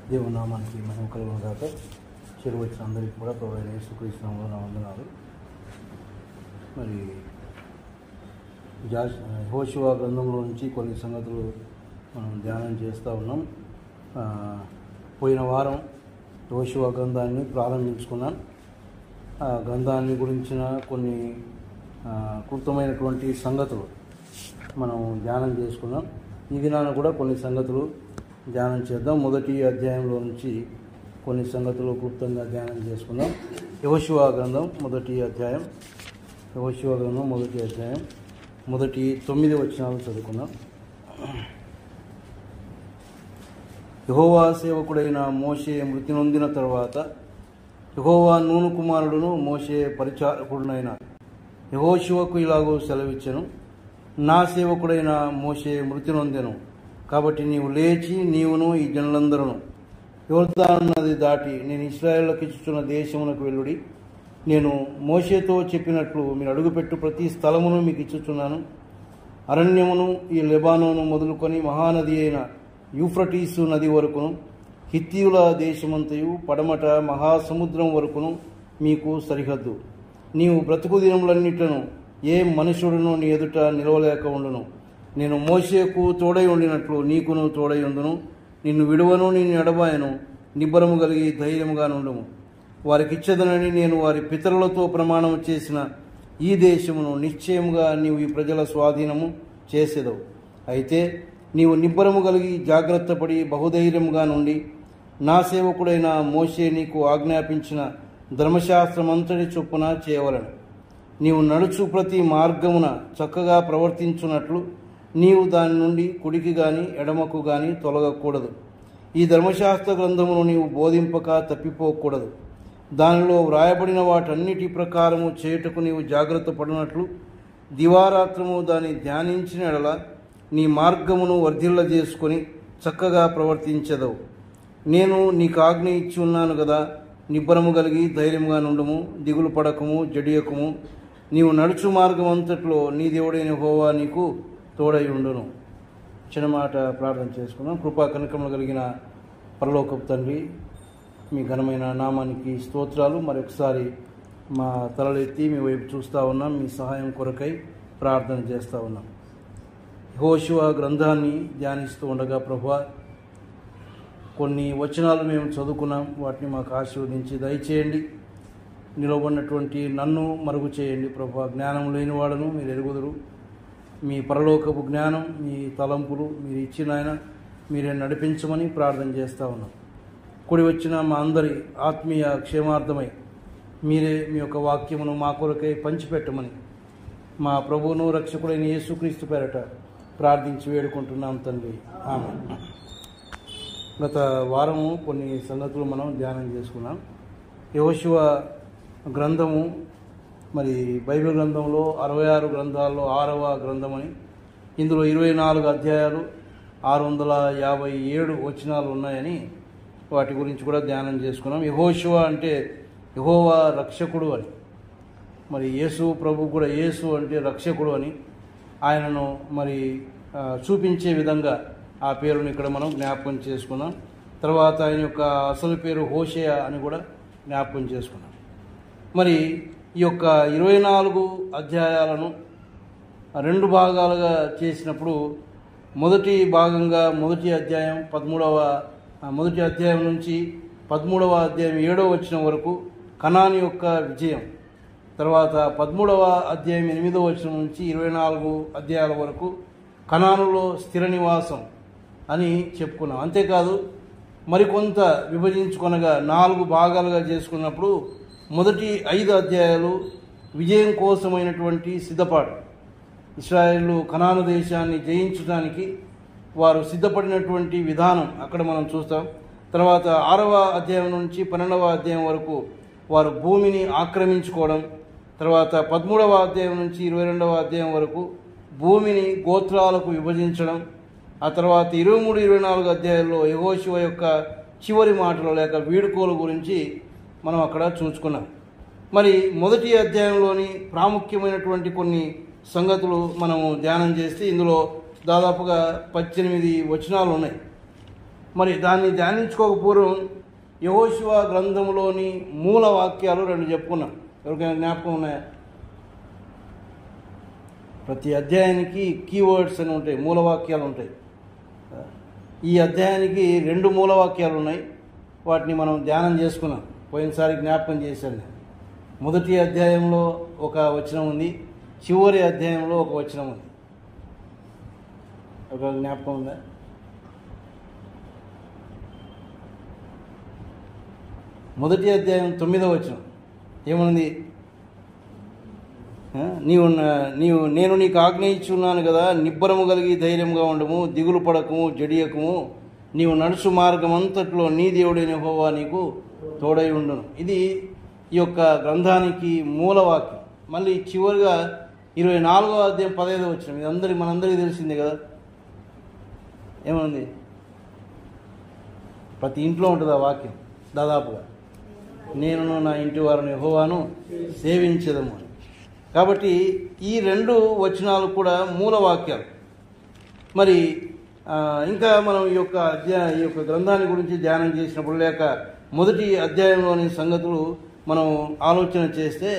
దేవుని నామానికి మహిమ కలుగును గాక. చెరువు వచ్చిన అందరికీ కూడా ప్రభువైన యేసుక్రీస్తు నామములో నా వందనాలు. మరి యెహోషువ గ్రంథంలో నుంచి కొన్ని సంగతులు మనం ధ్యానం చేస్తూ ఉన్నాం. పోయిన వారం యెహోషువ గ్రంథాన్ని ప్రారంభించుకున్నాం. ఆ గ్రంథాన్ని గురించిన కొన్ని క్లుప్తమైనటువంటి సంగతులు మనం ధ్యానం చేసుకున్నాం. ఈ దినాన కూడా కొన్ని సంగతులు ధ్యానం చేద్దాం. మొదటి అధ్యాయంలో నుంచి కొన్ని సంగతులు క్లుప్తంగా ధ్యానం చేసుకుందాం. యెహోషువ గ్రంథం మొదటి అధ్యాయం మొదటి 9 వచనాలు చదువుకుందాం. యెహోవా సేవకుడైన మోషే మృతి నొందిన తరువాత యెహోవా నూను కుమారుడును మోషే పరిచారకుడునైన యెహోషువకు ఇలాగూ సెలవిచ్చెను. నా సేవకుడైన మోషే మృతి నొందెను కాబట్టి నీవు లేచి నీవును ఈ జనులందరూ యోర్దాను నది దాటి నేను ఇశ్రాయేలుకు ఇచ్చుచున్న దేశమునకు వెళ్ళుడి. నేను మోషేతో చెప్పినట్లు మీరు అడుగుపెట్టు ప్రతి స్థలమును మీకు ఇచ్చుచున్నాను. అరణ్యమును ఈ లెబానోను మొదలుకొని మహానది అయిన యూఫ్రటీసు నది వరకును హిత్తీయుల దేశమంతయు పడమట మహాసముద్రం వరకును మీకు సరిహద్దు. నీవు బ్రతుకు దినములన్నిటను ఏ మనుషుడును నీ ఎదుట నిలవలేక ఉండును. నేను మోషేకు తోడై ఉండినట్లు నీకును తోడై ఉండును. నిన్ను విడువను, నిన్ను ఎడబాయను. నిబ్బరము కలిగి ధైర్యముగా నుండుము. వారికిచ్చదనని నేను వారి పితరులతో ప్రమాణం చేసిన ఈ దేశమును నిశ్చయముగా నీవు ఈ ప్రజల స్వాధీనము చేసేదవు. అయితే నీవు నిబ్బరము కలిగి జాగ్రత్తపడి బహుధైర్యముగా నుండి నా సేవకుడైన మోషే నీకు ఆజ్ఞాపించిన ధర్మశాస్త్రమంతటి చొప్పున చేయవలెను. నీవు నడుచు ప్రతి మార్గమున చక్కగా ప్రవర్తించున్నట్లు నీవు దాని నుండి కుడికి గాని ఎడమకు గాని తొలగకూడదు. ఈ ధర్మశాస్త్ర గ్రంథమును నీవు బోధింపక తప్పిపోకూడదు. దానిలో వ్రాయబడిన వాటన్నిటి ప్రకారము చేయుటకు నీవు జాగ్రత్త పడినట్లు దివారాత్రము దాన్ని ధ్యానించిన ఎడల నీ మార్గమును వర్ధిల్ల చేసుకొని చక్కగా ప్రవర్తించదవు. నేను నీకు ఆజ్ఞ ఇచ్చి ఉన్నాను కదా. నిబ్బరము కలిగి ధైర్యంగా నుండుము, దిగులు పడకము, జడియకము. నీవు నడుచు మార్గం అంతట్లో నీ దేవుడైన యెహోవా నీకు తోడై ఉండును. చిన్న మాట ప్రార్థన చేసుకున్నాం. కృపా కనికరములు కలిగిన పరలోకపు తండ్రి, మీ ఘనమైన నామానికి స్తోత్రాలు. మరొకసారి మా తలలెత్తి మీ వైపు చూస్తూ ఉన్నాం. మీ సహాయం కొరకై ప్రార్థన చేస్తూ ఉన్నాం. యెహోషువ గ్రంథాన్ని ధ్యానిస్తూ ఉండగా ప్రభువా, కొన్ని వచనాలు మేము చదువుకున్నాం. వాటిని మాకు ఆశీర్వదించి దయచేయండి. నిలబడినటువంటి నన్ను మరుగు చేయండి ప్రభువా. జ్ఞానం లేనివాడను మీరు ఎరుగుదురు. మీ పరలోకపు జ్ఞానం, మీ తలంపులు మీరు ఇచ్చిన ఆయన మీరే నడిపించమని ప్రార్థన చేస్తూ ఉన్నాం. కూడి వచ్చిన మా అందరి ఆత్మీయ క్షేమార్థమై మీరే మీ యొక్క వాక్యమును మా కొరకై పంచిపెట్టమని మా ప్రభువును రక్షకుడైన యేసుక్రీస్తు పేరట ప్రార్థించి వేడుకుంటున్నాం తండ్రి, ఆమేన్. గత వారము కొన్ని సంగతులు మనం ధ్యానం చేసుకున్నాం. యెహోషువ గ్రంథము మరి బైబిల్ గ్రంథంలో 66 గ్రంథాల్లో 6వ గ్రంథమని, ఇందులో 24 అధ్యాయాలు 657 వచనాలు ఉన్నాయని వాటి గురించి కూడా ధ్యానం చేసుకున్నాం. యెహోషువ అంటే యెహోవా రక్షకుడు అని, మరి యేసు ప్రభు కూడా యేసు అంటే రక్షకుడు అని ఆయనను మరి చూపించే విధంగా ఆ పేరుని ఇక్కడ మనం జ్ఞాపకం చేసుకున్నాం. తర్వాత ఆయన యొక్క అసలు పేరు హోషేయ అని కూడా జ్ఞాపకం చేసుకున్నాం. మరి ఈ యొక్క 24 అధ్యాయాలను 2 భాగాలుగా చేసినప్పుడు మొదటి భాగంగా మొదటి అధ్యాయం నుంచి 13వ అధ్యాయం 7వ వచనం వరకు కనాను యొక్క విజయం, తర్వాత 13వ అధ్యాయం 8వ వచనం నుంచి 24 అధ్యాయాల వరకు కనానులో స్థిర నివాసం అని చెప్పుకున్నాం. అంతేకాదు మరికొంత విభజించుకొనగా 4 భాగాలుగా చేసుకున్నప్పుడు మొదటి 5 అధ్యాయాలు విజయం కోసమైనటువంటి సిద్ధపాటు, ఇశ్రాయేలు కనాను దేశాన్ని జయించడానికి వారు సిద్ధపడినటువంటి విధానం అక్కడ మనం చూస్తాం. తర్వాత 6వ అధ్యాయం నుంచి 12వ అధ్యాయం వరకు వారు భూమిని ఆక్రమించుకోవడం, తర్వాత 13వ అధ్యాయం నుంచి 22వ అధ్యాయం వరకు భూమిని గోత్రాలకు విభజించడం, ఆ తర్వాత 23, 24 అధ్యాయాల్లో యెహోషువ యొక్క చివరి మాటలు లేక వీడుకోలు గురించి మనం అక్కడ చూసుకున్నాం. మరి మొదటి అధ్యాయంలోని ప్రాముఖ్యమైనటువంటి కొన్ని సంగతులు మనము ధ్యానం చేస్తే ఇందులో దాదాపుగా 18 వచనాలు ఉన్నాయి. మరి దాన్ని ధ్యానించుకోకపోవడం యెహోషువ గ్రంథంలోని మూల వాక్యాలు 2 చెప్పుకున్నాం. ఎవరికైనా జ్ఞాపకం ఉన్నాయా? ప్రతి అధ్యాయానికి కీవర్డ్స్ అని ఉంటాయి, మూలవాక్యాలు ఉంటాయి. ఈ అధ్యాయానికి 2 మూలవాక్యాలు ఉన్నాయి. వాటిని మనం ధ్యానం చేసుకున్నాం. పోయినసారి జ్ఞాపకం చేశాను. మొదటి అధ్యాయంలో ఒక వచనం ఉంది, చివరి అధ్యాయంలో ఒక వచనం ఉంది. ఒక జ్ఞాపకం ఉందా? మొదటి అధ్యాయం 9వ వచనం ఏముంది? నేను నీకు ఆజ్ఞయించున్నాను కదా, నిబ్బరము కలిగి ధైర్యంగా ఉండము, దిగులు పడకము, జడియకము, నీవు నడుచు మార్గం అంతట్లో నీ దేవుడైన యెహోవా నీకు తోడై ఉండును. ఇది ఈ యొక్క గ్రంథానికి మూలవాక్యం. మళ్ళీ చివరిగా 24వ అధ్యాయం 15వ వచనం, ఇది మనందరికీ తెలిసిందే కదా. ఏముంది? ప్రతి ఇంట్లో ఉంటుంది ఆ వాక్యం దాదాపుగా, నేను నా ఇంటి వారిని యెహోవాను సేవించెదము అని. కాబట్టి ఈ 2 వచనాలు కూడా మూలవాక్యాలు. మరి ఇంకా మనం ఈ యొక్క గ్రంథాన్ని గురించి ధ్యానం చేసినప్పుడు, లేక మొదటి అధ్యాయంలోని సంగతులు మనం ఆలోచన చేస్తే,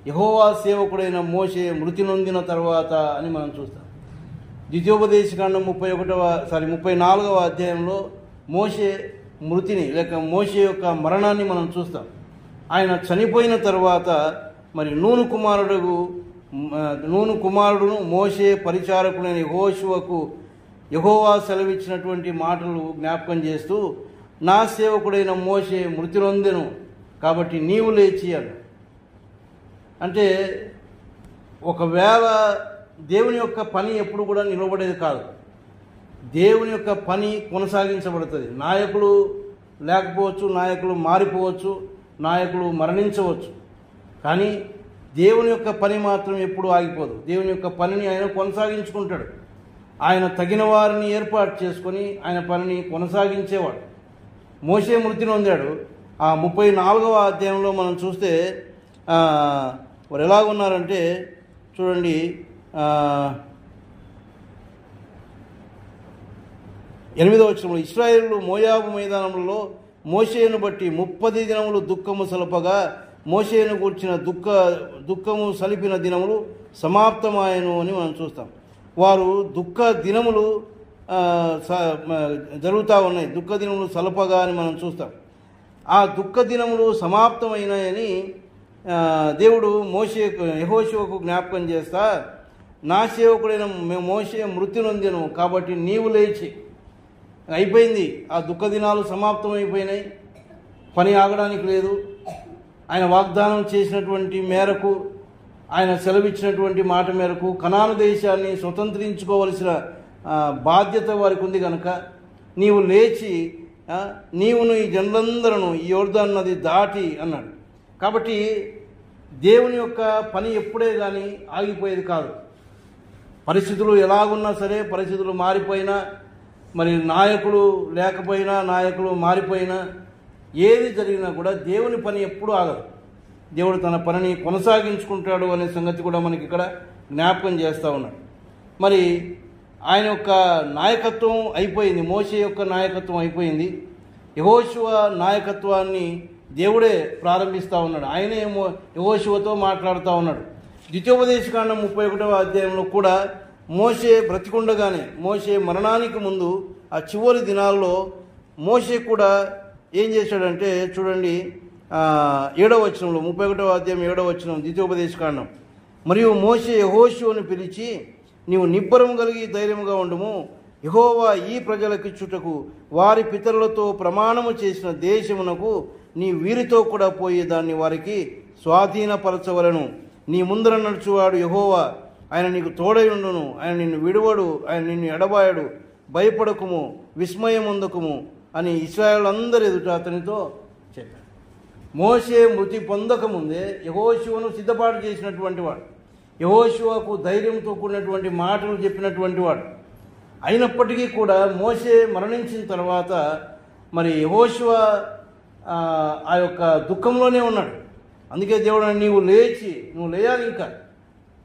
యెహోవా సేవకుడైన మోషే మృతి నొందిన తర్వాత అని మనం చూస్తాం. ద్వితీయోపదేశకాండం 34వ అధ్యాయంలో మోషే మృతిని, లేక మోషే యొక్క మరణాన్ని మనం చూస్తాం. ఆయన చనిపోయిన తర్వాత మరి నూను కుమారుడును మోషే పరిచారకుడైన యెహోషువకు యెహోవా సెలవిచ్చినటువంటి మాటలు జ్ఞాపకం చేస్తూ, నా సేవకుడైన మోషే మృతి నొందెను కాబట్టి నీవు లేచి అను. అంటే ఒకవేళ దేవుని యొక్క పని ఎప్పుడు కూడా నిలబడేది కాదు. దేవుని యొక్క పని కొనసాగించబడుతుంది. నాయకులు లేకపోవచ్చు, నాయకులు మారిపోవచ్చు, నాయకులు మరణించవచ్చు, కానీ దేవుని యొక్క పని మాత్రం ఎప్పుడు ఆగిపోదు. దేవుని యొక్క పనిని ఆయన కొనసాగించుకుంటాడు. ఆయన తగిన వారిని ఏర్పాటు చేసుకొని ఆయన పనిని కొనసాగించేవాడు. మోషే మృతి నొందాడు. ఆ 34వ అధ్యాయంలో మనం చూస్తే వారు ఎలాగున్నారంటే చూడండి, 8వ వచనంలో, ఇశ్రాయేలు మోయాబు మైదానంలో మోషేను బట్టి 30 దినములు దుఃఖము సలపగా మోషేను కూర్చిన దుఃఖము సలిపిన దినములు సమాప్తమాయను అని మనం చూస్తాం. వారు దుఃఖ దినములు జరుగుతూ ఉన్నాయి, దుఃఖ దినములు సలపగా అని మనం చూస్తాం. ఆ దుఃఖ దినములు సమాప్తమైనాయని దేవుడు యెహోషువకు జ్ఞాపకం చేస్తా, నా సేవకుడైన మోషే మృతి నొందెను కాబట్టి నీవు లేచి. అయిపోయింది, ఆ దుఃఖ దినాలు సమాప్తమైపోయినాయి, పని ఆగడానికి లేదు. ఆయన వాగ్దానం చేసినటువంటి మేరకు, ఆయన సెలవిచ్చినటువంటి మాట మేరకు కనాను దేశాన్ని స్వతంత్రించుకోవలసిన బాధ్యత వారికి ఉంది కనుక నీవు లేచి నీవును ఈ జనులందరూ ఈ యోర్దాను నది దాటి అన్నాడు. కాబట్టి దేవుని యొక్క పని ఎప్పుడే కానీ ఆగిపోయేది కాదు. పరిస్థితులు ఎలాగున్నా సరే, పరిస్థితులు మారిపోయినా, మరి నాయకులు లేకపోయినా, నాయకులు మారిపోయినా, ఏది జరిగినా కూడా దేవుని పని ఎప్పుడూ ఆగదు. దేవుడు తన పనిని కొనసాగించుకుంటాడు అనే సంగతి కూడా మనకి ఇక్కడ జ్ఞాపకం చేస్తూ ఉన్నాడు. మరి ఆయన యొక్క నాయకత్వం అయిపోయింది, మోషే యొక్క నాయకత్వం అయిపోయింది. యెహోషువ నాయకత్వాన్ని దేవుడే ప్రారంభిస్తూ ఉన్నాడు. ఆయనే యెహోషువతో మాట్లాడుతూ ఉన్నాడు. ద్వితీయోపదేశకాండం 31వ అధ్యాయంలో కూడా మోషే బ్రతికుండగానే, మోషే మరణానికి ముందు ఆ చివరి దినాల్లో మోషే కూడా ఏం చేశాడంటే చూడండి, 7వ వచనంలో, 31వ అధ్యాయం 7వ వచనం ద్వితీయోపదేశకాండం, మరియు మోషే యెహోషువను పిలిచి, నీవు నిబ్బరం కలిగి ధైర్యముగా ఉండుము, యెహోవా ఈ ప్రజలకిచ్చుటకు వారి పితరులతో ప్రమాణము చేసిన దేశమునకు నీ వీరితో కూడా పోయి దాన్ని వారికి స్వాధీనపరచవలను. నీ ముందర నడుచువాడు యెహోవా, ఆయన నీకు తోడై ఉండును, ఆయన నిన్ను విడువడు, ఆయన నిన్ను ఎడబాయడు, భయపడకుము, విస్మయముందకుము అని ఇశ్రాయేలులందరి ఎదుట అతనితో చెప్పాడు. మోషే మృతి పొందకముందే యెహోషువను సిద్ధపాటు చేసినటువంటి వాడు, యెహోషువకు ధైర్యంతో కూడినటువంటి మాటలు చెప్పినటువంటి వాడు. అయినప్పటికీ కూడా మోషే మరణించిన తర్వాత మరి యెహోషువ ఆ యొక్క దుఃఖంలోనే ఉన్నాడు. అందుకే దేవుడు నీవు లేయాలి, ఇంకా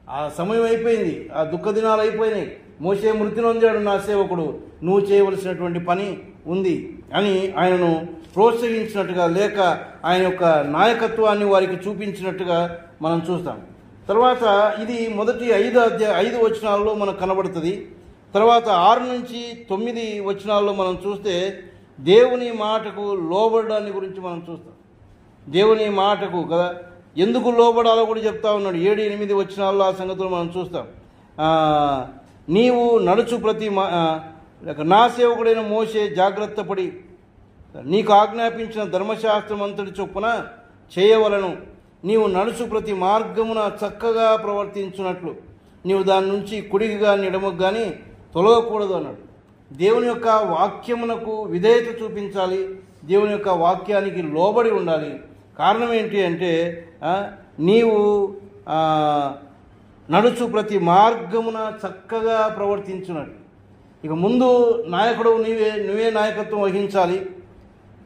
ఆ సమయం అయిపోయింది, ఆ దుఃఖ దినాలు అయిపోయినాయి, మోషే మృతి నొందాడు, నా సేవకుడు, నువ్వు చేయవలసినటువంటి పని ఉంది అని ఆయనను ప్రోత్సహించినట్టుగా లేక ఆయన యొక్క నాయకత్వాన్ని వారికి చూపించినట్టుగా మనం చూస్తాం. తర్వాత ఇది మొదటి 5 వచనాల్లో మనకు కనబడుతుంది. తర్వాత 6 నుంచి 9 వచనాల్లో మనం చూస్తే దేవుని మాటకు లోబడడాన్ని గురించి మనం చూస్తాం. దేవుని మాటకు కదా ఎందుకు లోబడాలో కూడా చెప్తా ఉన్నాడు. 7, 8 వచనాల్లో ఆ సంగతులు మనం చూస్తాం. నీవు నడుచు ప్రతి నా సేవకుడైన మోషే జాగ్రత్త పడి నీకు ఆజ్ఞాపించిన ధర్మశాస్త్రం అంతటి చొప్పున చేయవలను. నీవు నడుచు ప్రతి మార్గమున చక్కగా ప్రవర్తించున్నట్లు నీవు దాని నుంచి కుడికి కానీ ఎడమకు కానీ తొలగకూడదు అన్నాడు. దేవుని యొక్క వాక్యమునకు విధేయత చూపించాలి. దేవుని యొక్క వాక్యానికి లోబడి ఉండాలి. కారణం ఏంటి అంటే నీవు నడుచు ప్రతి మార్గమున చక్కగా ప్రవర్తించున్నట్టు. ఇక ముందు నాయకుడు నువ్వే నాయకత్వం వహించాలి.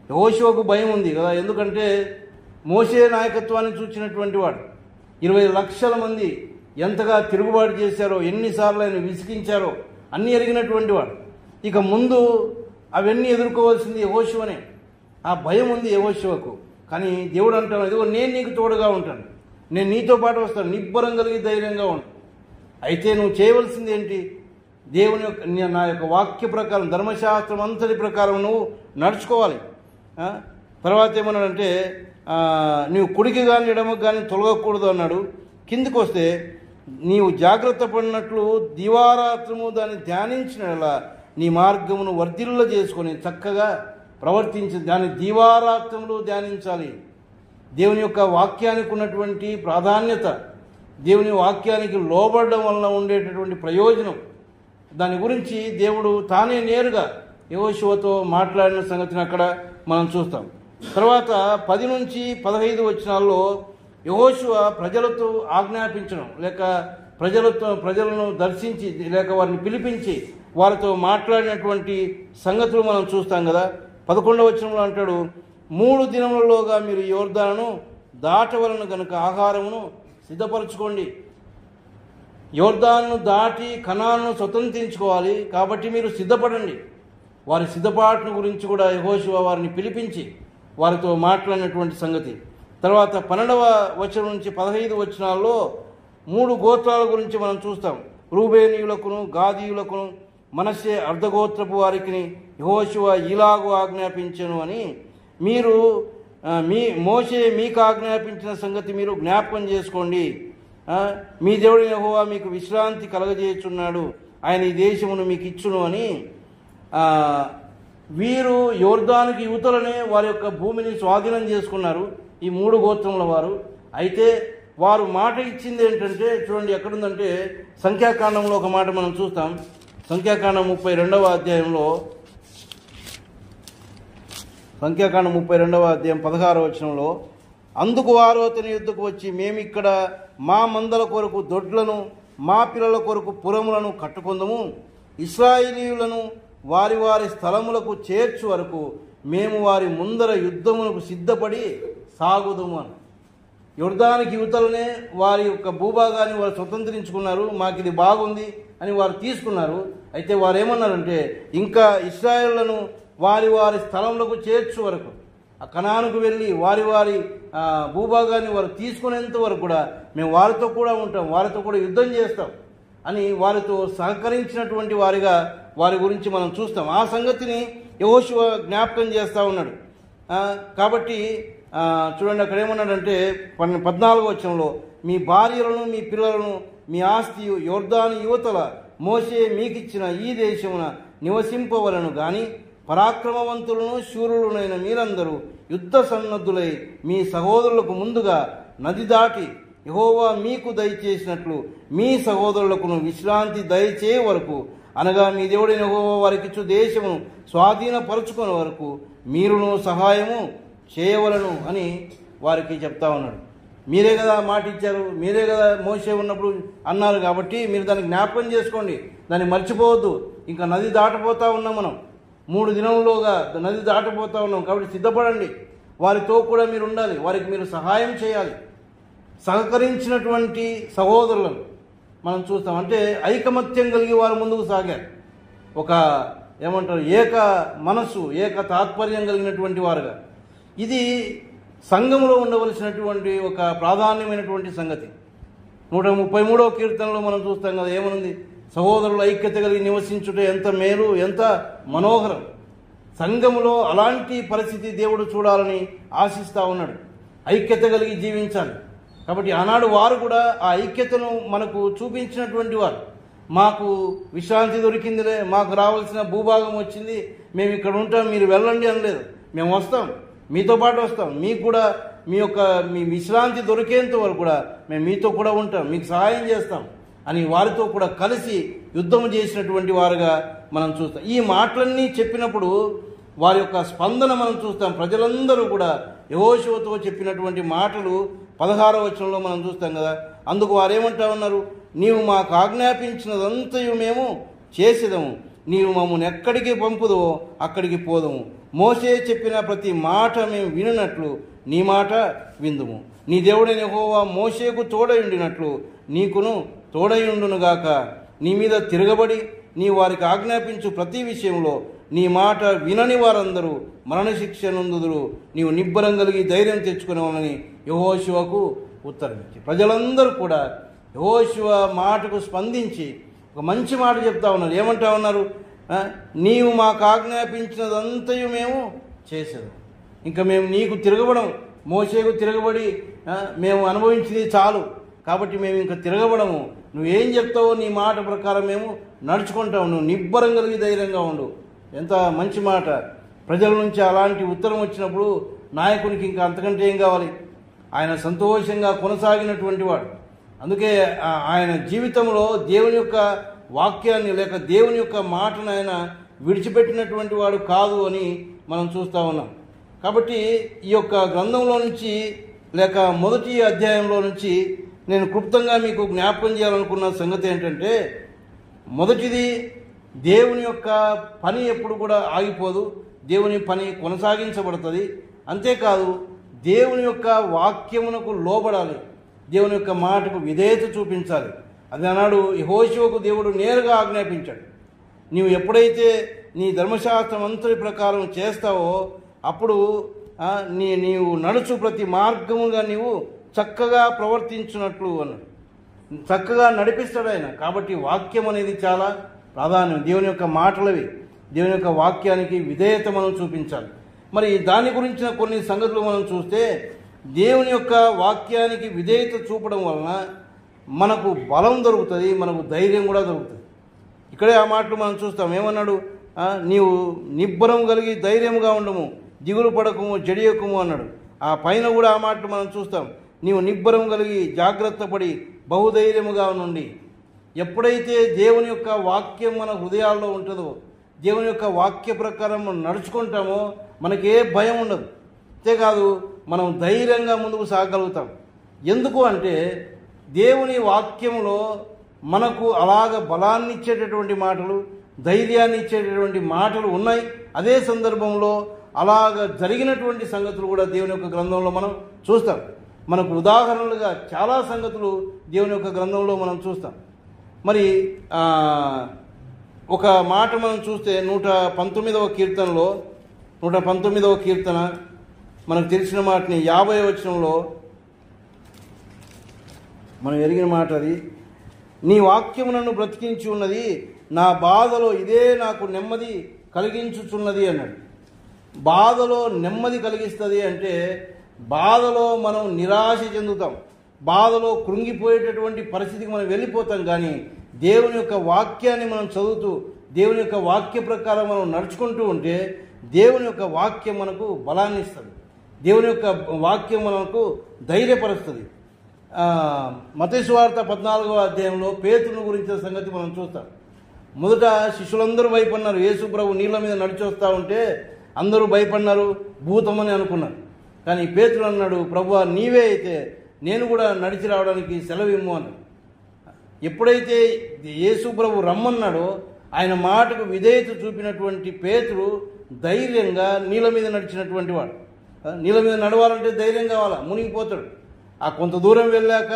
యెహోషువకు భయం ఉంది కదా, ఎందుకంటే మోషే నాయకత్వాన్ని చూచినటువంటి వాడు. 20 లక్షల మంది ఎంతగా తిరుగుబాటు చేశారో, ఎన్నిసార్లు ఆయన విసిగించారో అన్నీ ఎరిగినటువంటి వాడు. ఇక ముందు అవన్నీ ఎదుర్కోవాల్సింది యెహోషువనే. ఆ భయం ఉంది యెహోషువకు. కానీ దేవుడు అంటాడు, ఇదిగో నేను నీకు తోడుగా ఉంటాను, నేను నీతో పాటు వస్తాను, నిబ్బరం కలిగి ధైర్యంగా ఉంటాను. అయితే నువ్వు చేయవలసింది ఏంటి? దేవుని యొక్క నా యొక్క వాక్య ప్రకారం ధర్మశాస్త్రం అంతటి ప్రకారం నువ్వు నడుచుకోవాలి. తర్వాత ఏమన్నాడంటే నీవు కుడికి కానీ ఎడమకు కానీ తొలగకూడదు అన్నాడు. కిందికి వస్తే నీవు జాగ్రత్త పడినట్లు దివారాత్రము దాన్ని ధ్యానించినలా నీ మార్గమును వర్ధిల్ల చేసుకొని చక్కగా ప్రవర్తించి దాన్ని దివారాత్రములు ధ్యానించాలి. దేవుని యొక్క వాక్యానికి ఉన్నటువంటి ప్రాధాన్యత, దేవుని వాక్యానికి లోబడడం వలన ఉండేటటువంటి ప్రయోజనం, దాని గురించి దేవుడు తానే నేరుగా యెహోషువతో మాట్లాడిన సంగతిని అక్కడ మనం చూస్తాం. తర్వాత 10 నుంచి 15 వచనాల్లో యెహోషువ ప్రజలతో ఆజ్ఞాపించడం లేక ప్రజలను దర్శించి లేక వారిని పిలిపించి వారితో మాట్లాడినటువంటి సంగతులు మనం చూస్తాం కదా. 11వ వచనంలో అంటాడు, 3 దినములలోగా మీరు యోర్దానును దాటవలను గనుక ఆహారమును సిద్ధపరచుకోండి. యోర్దాను దాటి కనానును స్వతంత్రించుకోవాలి, కాబట్టి మీరు సిద్ధపడండి. వారి సిద్ధపాటును గురించి కూడా యెహోషువ వారిని పిలిపించి వారితో మాట్లాడినటువంటి సంగతి. తర్వాత 12వ వచనం నుంచి 15 వచనాల్లో 3 గోత్రాల గురించి మనం చూస్తాం. రూబేనీయులకును గాదీయులకును మనష్షే అర్ధగోత్రపు వారికి యెహోషువ ఇలాగు ఆజ్ఞాపించెను అని మీరు మోషే మీకు ఆజ్ఞాపించిన సంగతి మీరు జ్ఞాపకం చేసుకోండి. మీ దేవుడు యెహోవా మీకు విశ్రాంతి కలగజేయుచున్నాడు, ఆయన ఈ దేశమును మీకు ఇచ్చును అని. వీరు యోర్దానుకి యువతలనే వారి యొక్క భూమిని స్వాధీనం చేసుకున్నారు, ఈ 3 గోత్రముల వారు. అయితే వారు మాట ఇచ్చింది ఏంటంటే చూడండి ఎక్కడుందంటే సంఖ్యాకాండంలో ఒక మాట మనం చూస్తాం. సంఖ్యాకాండం 32వ అధ్యాయంలో, సంఖ్యాకాండం 32వ అధ్యాయం 16వ వచనంలో, అందుకు వారు అతని యుద్ధకు వచ్చి మేమిక్కడ మా మందల కొరకు దొడ్లను మా పిల్లల కొరకు పురములను కట్టుకుందము, ఇశ్రాయేలీయులను వారి వారి స్థలములకు చేర్చు వరకు మేము వారి ముందర యుద్ధమునకు సిద్ధపడి సాగుదము అని. యోర్దానికి యువతలనే వారి యొక్క భూభాగాన్ని వారు స్వతంత్రించుకున్నారు, మాకు ఇది బాగుంది అని వారు తీసుకున్నారు. అయితే వారు ఏమన్నారంటే ఇంకా ఇశ్రాయేలులను వారి వారి స్థలములకు చేర్చు వరకు, ఆ కనానుకు వెళ్ళి వారి వారి భూభాగాన్ని వారు తీసుకునేంత వరకు కూడా మేము వారితో కూడా ఉంటాం, వారితో కూడా యుద్ధం చేస్తాం అని వారితో సహకరించినటువంటి వారిగా వారి గురించి మనం చూస్తాం. ఆ సంగతిని యెహోషువ జ్ఞాపకం చేస్తూ ఉన్నాడు. కాబట్టి చూడండి అక్కడ ఏమన్నాడంటే 14వ వచనంలో, మీ భార్యలను మీ పిల్లలను మీ ఆస్తి యోర్దాను యువతల మోషే మీకిచ్చిన ఈ దేశమున నివసింపవలను గాని పరాక్రమవంతులను శూరులనైన మీరందరూ యుద్ధ సన్నద్ధులై మీ సహోదరులకు ముందుగా నది దాటి యెహోవా మీకు దయచేసినట్లు మీ సహోదరులకు విశ్రాంతి దయచే వరకు, అనగా మీ దేవుడైన యెహోవా వారికిచ్చు దేశమును స్వాధీనపరుచుకునే వరకు మీరును సహాయము చేయవలను అని వారికి చెప్తా ఉన్నాడు. మీరే కదా మాట ఇచ్చారు, మీరే కదా మోషే ఉన్నప్పుడు అన్నారు, కాబట్టి మీరు దాన్ని జ్ఞాపకం చేసుకోండి, దాన్ని మర్చిపోవద్దు. ఇంకా నది దాటపోతా ఉన్నాం, మనం 3 దినంలోగా నది దాటపోతా ఉన్నాం, కాబట్టి సిద్ధపడండి. వారితో కూడా మీరు ఉండాలి, వారికి మీరు సహాయం చేయాలి. సహకరించినటువంటి సహోదరులను మనం చూస్తాం. అంటే ఐకమత్యం కలిగి వారు ముందుకు సాగారు. ఏమంటారు ఏక మనస్సు ఏక తాత్పర్యం కలిగినటువంటి వారుగా. ఇది సంఘములో ఉండవలసినటువంటి ఒక ప్రాధాన్యమైనటువంటి సంగతి. 133వ కీర్తనలో మనం చూస్తాం కదా, ఏమనుంది? సహోదరుల ఐక్యత కలిగి నివసించుట ఎంత మేలు, ఎంత మనోహరం. సంఘములో అలాంటి పరిస్థితి దేవుడు చూడాలని ఆశిస్తూ ఉన్నాడు. ఐక్యత కలిగి జీవించాలి. కాబట్టి ఆనాడు వారు కూడా ఆ ఐక్యతను మనకు చూపించినటువంటి వారు. మాకు విశ్రాంతి దొరికిందిలే, మాకు రావాల్సిన భూభాగం వచ్చింది, మేము ఇక్కడ ఉంటాం, మీరు వెళ్ళండి అనలేదు. మేము వస్తాం, మీతో పాటు వస్తాం, మీకు కూడా మీ విశ్రాంతి దొరికేంత వరకు కూడా మేము మీతో కూడా ఉంటాం, మీకు సహాయం చేస్తాం అని వారితో కూడా కలిసి యుద్ధం చేసినటువంటి వారుగా మనం చూస్తాం. ఈ మాటలన్నీ చెప్పినప్పుడు వారి యొక్క స్పందన మనం చూస్తాం. ప్రజలందరూ కూడా యెహోషువతో చెప్పినటువంటి మాటలు 16వ వచనంలో మనం చూస్తాం కదా. అందుకు వారేమంటా ఉన్నారు? నీవు మాకు ఆజ్ఞాపించినదంతయు మేము చేసేదము, నీవు మమ్మల్ని ఎక్కడికి పంపుదో అక్కడికి పోదము. మోషే చెప్పిన ప్రతి మాట మేము వినున్నట్లు నీ మాట విందుము. నీ దేవుడైన యెహోవా మోషేకు తోడయుండినట్లు నీకును తోడయుండునుగాక. నీ మీద తిరగబడి నీ వారికి ఆజ్ఞాపించు ప్రతి విషయంలో నీ మాట వినని వారందరూ మరణశిక్ష నొందుదురు. నీవు నిబ్బరం కలిగి ధైర్యం తెచ్చుకునేవాళ్ళని యెహోషువకు ఉత్తరమిచ్చి, ప్రజలందరూ కూడా యెహోషువ మాటకు స్పందించి ఒక మంచి మాట చెప్తా ఉన్నారు. ఏమంటా ఉన్నారు? నీవు మాకు ఆజ్ఞాపించినదంతయు మేము చేసేది. ఇంకా మేము నీకు తిరగబడం, మోషేకు తిరగబడి మేము అనుభవించింది చాలు, కాబట్టి మేము ఇంకా తిరగబడము. నువ్వేం చెప్తావో నీ మాట ప్రకారం మేము నడుచుకుంటాము. నువ్వు నిబ్బరం కలిగి ధైర్యంగా ఉండు. ఎంత మంచి మాట! ప్రజల నుంచి అలాంటి ఉత్తరం వచ్చినప్పుడు నాయకునికి ఇంకా అంతకంటే ఏం కావాలి? ఆయన సంతోషంగా కొనసాగినటువంటి వాడు. అందుకే ఆయన జీవితంలో దేవుని యొక్క వాక్యాన్ని లేక దేవుని యొక్క మాటను ఆయన విడిచిపెట్టినటువంటి వాడు కాదు అని మనం చూస్తూ ఉన్నాం. కాబట్టి ఈ యొక్క గ్రంథంలో నుంచి లేక మొదటి అధ్యాయంలో నుంచి నేను క్లుప్తంగా మీకు జ్ఞాపకం చేయాలనుకున్న సంగతి ఏంటంటే, మొదటిది, దేవుని యొక్క పని ఎప్పుడు కూడా ఆగిపోదు, దేవుని పని కొనసాగించబడుతుంది. అంతేకాదు దేవుని యొక్క వాక్యమునకు లోబడాలి, దేవుని యొక్క మాటకు విధేయత చూపించాలి. అది అన్నాడు యెహోషువకు దేవుడు నేరుగా ఆజ్ఞాపించాడు. నీవు ఎప్పుడైతే నీ ధర్మశాస్త్రం అంతటి ప్రకారం చేస్తావో అప్పుడు నీవు నడుచు ప్రతి మార్గముగా నీవు చక్కగా ప్రవర్తించినట్లు అన్నాడు. చక్కగా నడిపిస్తాడు ఆయన. కాబట్టి వాక్యం అనేది చాలా ప్రాధాన్యం. దేవుని యొక్క మాటలవి, దేవుని యొక్క వాక్యానికి విధేయత మనం చూపించాలి. మరి దాని గురించిన కొన్ని సంగతులు మనం చూస్తే, దేవుని యొక్క వాక్యానికి విధేయత చూపడం వలన మనకు బలం దొరుకుతుంది, మనకు ధైర్యం కూడా దొరుకుతుంది. ఇక్కడే ఆ మాటలు మనం చూస్తాం. ఏమన్నాడు? నీవు నిబ్బరం కలిగి ధైర్యంగా ఉండము, దిగులు పడకము, జడియకము అన్నాడు. ఆ పైన కూడా ఆ మాటలు మనం చూస్తాం. నీవు నిబ్బరం కలిగి జాగ్రత్త పడి బహుధైర్యముగా నుండి. ఎప్పుడైతే దేవుని యొక్క వాక్యం మన హృదయాల్లో ఉంటుందో, దేవుని యొక్క వాక్య ప్రకారం మనం నడుచుకుంటామో మనకే భయం ఉండదు. అంతేకాదు మనం ధైర్యంగా ముందుకు సాగలుగుతాం. ఎందుకు అంటే దేవుని వాక్యంలో మనకు అలాగ బలాన్ని ఇచ్చేటటువంటి మాటలు, ధైర్యాన్ని ఇచ్చేటటువంటి మాటలు ఉన్నాయి. అదే సందర్భంలో అలాగ జరిగినటువంటి సంగతులు కూడా దేవుని యొక్క గ్రంథంలో మనం చూస్తాం. మనకు ఉదాహరణలుగా చాలా సంగతులు దేవుని యొక్క గ్రంథంలో మనం చూస్తాం. మరి ఒక మాట మనం చూస్తే 119వ కీర్తనలో 119వ కీర్తన మనకు తెలిసిన మాటని 50వ వచనంలో మనం ఎరిగిన మాట అది. నీ వాక్యము నన్ను బ్రతికించి ఉన్నది, నా బాధలో ఇదే నాకు నెమ్మది కలిగించుచున్నది అన్నాడు. బాధలో నెమ్మది కలిగిస్తుంది అంటే బాధలో మనం నిరాశ చెందుతాం, బాధలో కృంగిపోయేటటువంటి పరిస్థితికి మనం వెళ్ళిపోతాం. కానీ దేవుని యొక్క వాక్యాన్ని మనం చదువుతూ దేవుని యొక్క వాక్య ప్రకారం మనం నడుచుకుంటూ ఉంటే దేవుని యొక్క వాక్యం మనకు బలాన్ని ఇస్తుంది, దేవుని యొక్క వాక్యం మనకు ధైర్యపరుస్తుంది. మత్తయి సువార్త 14వ అధ్యాయంలో పేతురును గురించిన సంగతి మనం చూస్తాం. మొదట శిష్యులందరూ భయపడినారు. యేసు ప్రభు నీళ్ళ మీద నడిచి వస్తూ ఉంటే అందరూ భయపడినారు, భూతమని అనుకున్నారు. కానీ పేతురు అన్నాడు, ప్రభువా నీవే అయితే నేను కూడా నడిచి రావడానికి సెలవిమ్ము అన్నాడు. ఎప్పుడైతే యేసు ప్రభు రమ్మన్నాడో ఆయన మాటకు విధేయత చూపినటువంటి పేతురు ధైర్యంగా నీళ్ళ మీద నడిచినటువంటి వాడు. నీళ్ళ మీద నడవాలంటే ధైర్యం కావాలా, మునిగిపోతాడు. ఆ కొంత దూరం వెళ్ళాక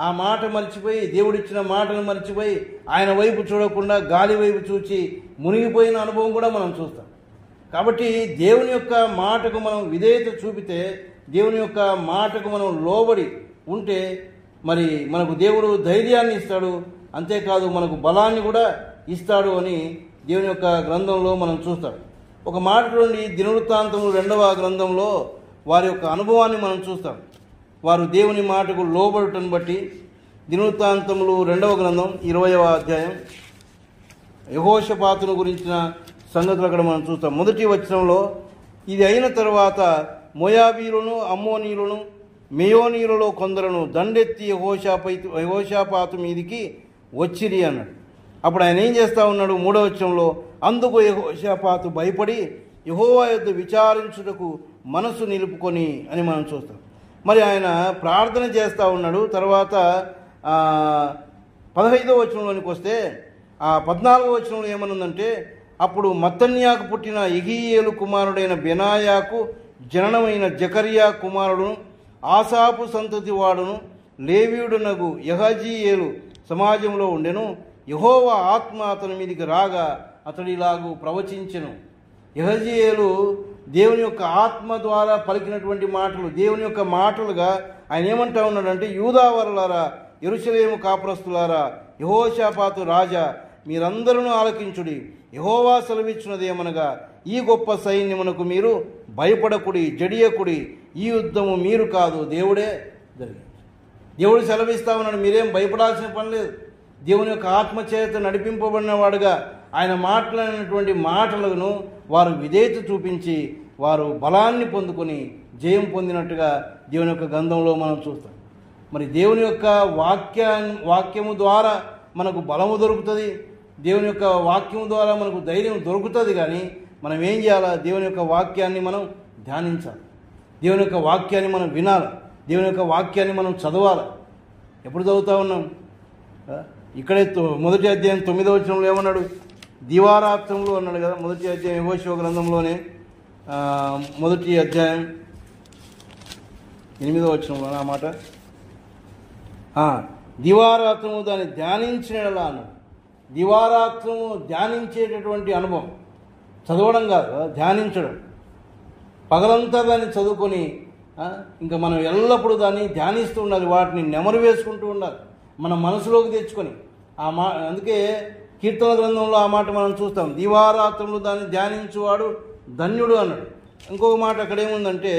ఆ మాట మర్చిపోయి, దేవుడిచ్చిన మాటను మర్చిపోయి ఆయన వైపు చూడకుండా గాలి వైపు చూచి మునిగిపోయిన అనుభవం కూడా మనం చూస్తాం. కాబట్టి దేవుని యొక్క మాటకు మనం విధేయత చూపితే, దేవుని యొక్క మాటకు మనం లోబడి ఉంటే మరి మనకు దేవుడు ధైర్యాన్ని ఇస్తాడు, అంతేకాదు మనకు బలాన్ని కూడా ఇస్తాడు అని దేవుని యొక్క గ్రంథంలో మనం చూస్తాం. ఒక మాట నుండి దినవృత్తాంతము 2వ గ్రంథంలో వారి యొక్క అనుభవాన్ని మనం చూస్తాం. వారు దేవుని మాటకు లోబడుటను బట్టి దినవృత్తాంతములు 2వ గ్రంథం 20వ అధ్యాయం యెహోషాపాతును గురించిన సంగతులు అక్కడ మనం చూస్తాం. మొదటి వచనంలో, ఇది అయిన తర్వాత మోయాబీయులను, అమ్మోనీయులను, మెయోనీయులలో కొందరును దండెత్తి యెహోషాపాతు మీదికి వచ్చిరి అన్నాడు. అప్పుడు ఆయన ఏం చేస్తూ ఉన్నాడు? 3వ వచనంలో, అందుకు యెహోషాపాతు భయపడి యెహోవా యొద్ద విచారించుటకు మనసు నిలుపుకొని అని మనం చూస్తాం. మరి ఆయన ప్రార్థన చేస్తూ ఉన్నాడు. తర్వాత 15వ వచనంలోనికి వస్తే, 14వ వచనంలో ఏమనుందంటే, అప్పుడు మత్తన్యాకు పుట్టిన యెహీయేలు కుమారుడైన బెనాయాకు జననమైన జకర్యా కుమారుడును ఆసాపు సంతతి వాడును లేవీయుడునగు యహజీయేలు సమాజంలో ఉండెను. యెహోవా ఆత్మ అతని మీదికి రాగా అతడిలాగు ప్రవచించెను. యహజీయేలు దేవుని యొక్క ఆత్మ ద్వారా పలికినటువంటి మాటలు, దేవుని యొక్క మాటలుగా ఆయన ఏమంటా ఉన్నాడంటే, యూదావరులారా, యెరూషలేము కాపురస్తులారా, యెహోషాపాతు రాజా, మీరందరూ ఆలకించుడి. యెహోవా సెలవిచ్చినదేమనగా, ఈ గొప్ప సైన్యమునకు మీరు భయపడకుడి, జడియకుడి. ఈ యుద్ధము మీరు కాదు, దేవుడే జరిగింది. దేవుడు సెలవిస్తా ఉన్నాడు, మీరేం భయపడాల్సిన పని లేదు. దేవుని యొక్క ఆత్మచేత నడిపింపబడిన వాడుగా ఆయన మాట్లాడినటువంటి మాటలను వారు విధేయత చూపించి వారు బలాన్ని పొందుకొని జయం పొందినట్టుగా దేవుని యొక్క గ్రంథంలో మనం చూస్తాం. మరి దేవుని యొక్క వాక్యము ద్వారా మనకు బలము దొరుకుతుంది, దేవుని యొక్క వాక్యము ద్వారా మనకు ధైర్యం దొరుకుతుంది. కానీ మనం ఏం చేయాలా? దేవుని యొక్క వాక్యాన్ని మనం ధ్యానించాలి, దేవుని యొక్క వాక్యాన్ని మనం వినాలి, దేవుని యొక్క వాక్యాన్ని మనం చదవాలి. ఎప్పుడు చదువుతూ ఉన్నాం? ఇక్కడే మొదటి అధ్యాయం 9వ వచనంలో ఏమన్నాడు? దివారాత్రంలో అన్నాడు కదా. మొదటి అధ్యాయం యెహోషువ గ్రంథంలోనే మొదటి అధ్యాయం 8వ వచనంలో ఆ మాట, దివారాత్రము దాన్ని ధ్యానించినలా అన్నాడు. దివారాత్రము ధ్యానించేటటువంటి అనుభవం, చదవడం కాదు, ధ్యానించడం. పగలంతా దాన్ని చదువుకొని ఇంకా మనం ఎల్లప్పుడూ దాన్ని ధ్యానిస్తూ ఉండాలి, వాటిని నెమరు వేసుకుంటూ ఉండాలి, మన మనసులోకి తెచ్చుకొని. అందుకే కీర్తన గ్రంథంలో ఆ మాట మనం చూస్తాం, దివారాత్రములు దాన్ని ధ్యానించువాడు ధన్యుడు అన్నాడు. ఇంకొక మాట అక్కడేముందంటే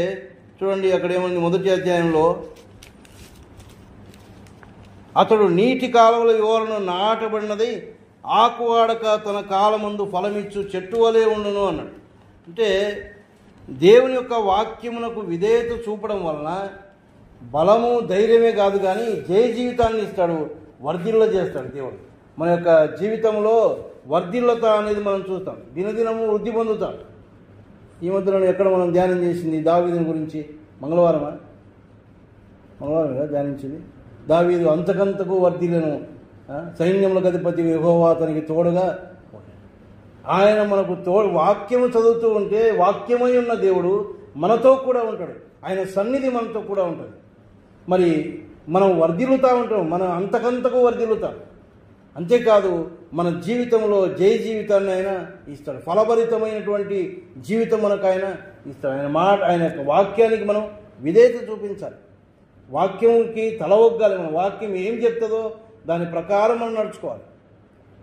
చూడండి, అక్కడేముంది? మొదటి అధ్యాయంలో, అతడు నీటి కాలువల యోరను నాటబడినది ఆకువాడక తన కాలమందు ఫలమిచ్చు చెట్టు వలె ఉండును అన్నాడు. అంటే దేవుని యొక్క వాక్యమునకు విధేయత చూపడం వలన బలము ధైర్యమే కాదు కానీ జయ జీవితాన్ని ఇస్తాడు, వర్ధిల్ల చేస్తాడు దేవుడు. మన యొక్క జీవితంలో వర్ధిల్లత అనేది మనం చూస్తాం, దినదినము వృద్ధి పొందుతాం. ఈ మధ్యలో ఎక్కడ మనం ధ్యానం చేసింది దావీదుని గురించి? మంగళవారం ధ్యానించింది. దావీదు అంతకంతకు వర్ధిల్లను, సైన్యములకు అధిపతి యెహోవా అతనికి తోడుగా. ఆయన మనకు వాక్యము చదువుతూ ఉంటే వాక్యమై ఉన్న దేవుడు మనతో కూడా ఉంటాడు, ఆయన సన్నిధి మనతో కూడా ఉంటుంది. మరి మనం వర్ధిల్లుతూ ఉంటాం, మనం అంతకంతకు వర్ధిల్లుతాం. అంతేకాదు మన జీవితంలో జయ జీవితాన్ని ఆయన ఇస్తాడు, ఫలభరితమైనటువంటి జీవితం మనకు ఆయన ఇస్తాడు. ఆయన యొక్క వాక్యానికి మనం విధేయత చూపించాలి, వాక్యంకి తల ఒగ్గాలి. మన వాక్యం ఏం చెప్తుందో దాని ప్రకారం మనం నడుచుకోవాలి.